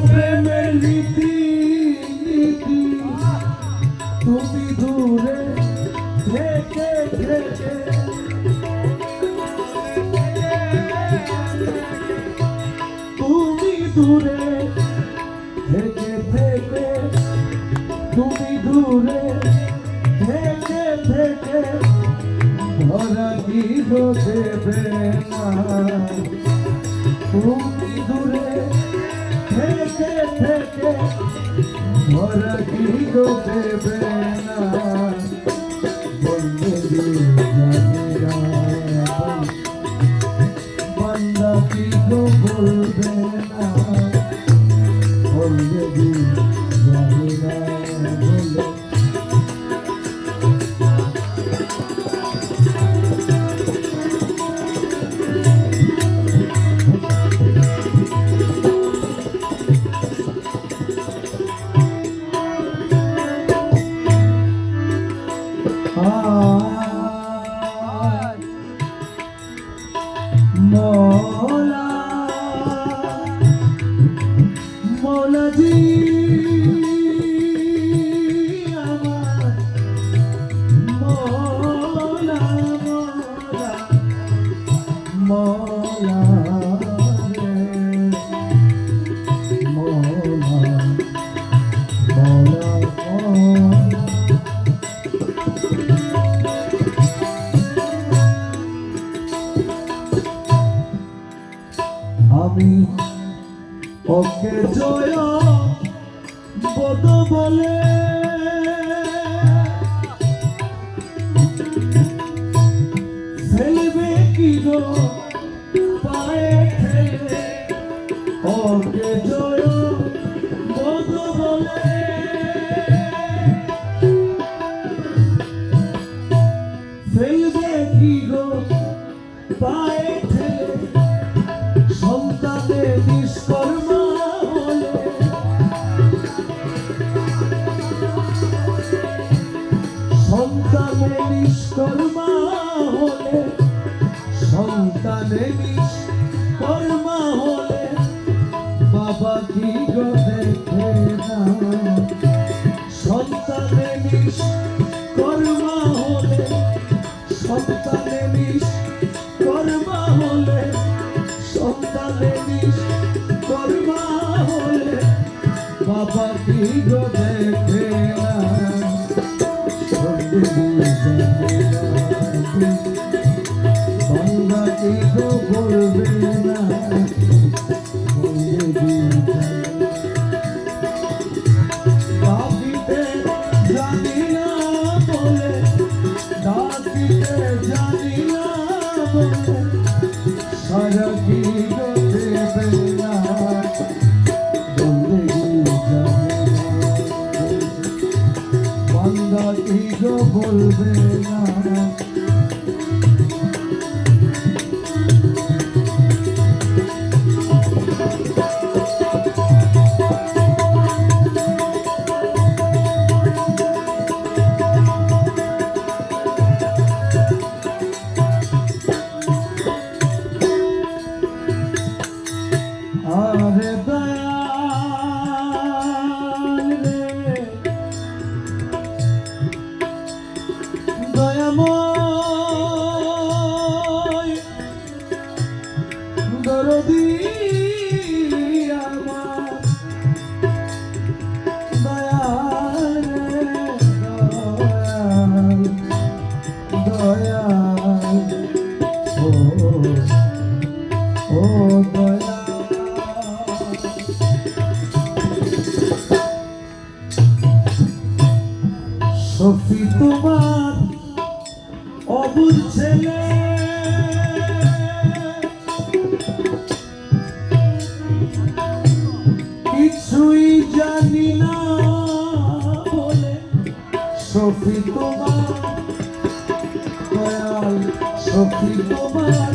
প্রেমের রীতি নীতি তুমি দূরে থেকে থেকে তুমি দূরে থেকে থেকে তুমি দূরে থেকে থেকে ধরা গিয়ে দেবে না তুমি দূরে থেকে থেকে ধরা গিয়ে দেবে না বলবে বান্দা কি গো বলবে না বলবে জানি না বলে মৌলা মৌলাজি আমার মৌলা মৌলা মৌলা রে মৌলা মৌলা আমি ওকে জয় বদ বলে ফেলবে কি গো পায়ে ফেলে ওকে জয় বদ বলে ফেলবে কি গো পায়ে ফেলে সন্তানে নিষ্কর্মা হলে সন্তানে নিষ্কর্মা হলে সন্তানে নিষ্কর্মা হলে বাবা কি গো দেখে না সন্তানে নিষ্কর্মা হলে সন্তানে নিষ্কর্মা হলে সন্তানে নিষ্কর্মা হলে বাবা কি গো দেখে না বাংলা কি গো বলবে না ডাকিতে জানি না বলে ডাকিতে জানি না বলে সারা কি গো দেবে না বান্দা কি গো বলবে না আরে দয়াল রে দয়াময় দরদি আমার দয়াল রে দয়াল ও দয়াল সফি তোমার অবুঝ ছেলে কিছুই জানি না বলে সফি তোমার দয়াল সফি তোমার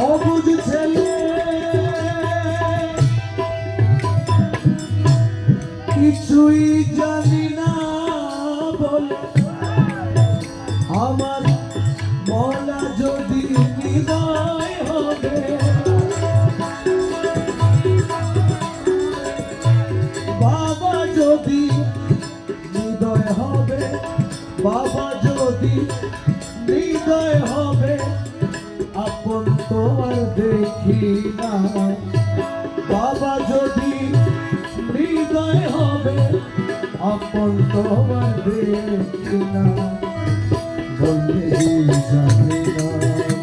অবুঝ ছেলে কিছুই জানি না বলে আমার মৌলা যদি হৃদয় হবে আপন তোমার দেখি না বলতে জানি না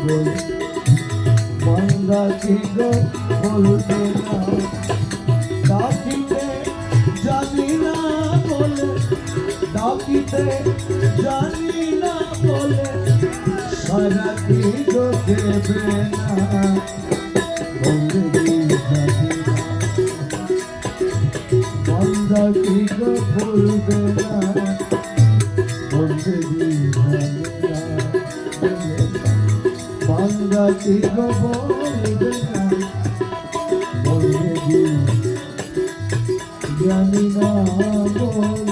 বলে বান্দা কি গো বলবে না ডাকিতে জানি না বলে ডাকিতে জানি না বলে সারা কি গো দেবে না বলতে জানি না বান্দা কি গো বলবে না বলতে জানি না বান্দা কি গো বলবে না বলতে জানি না বল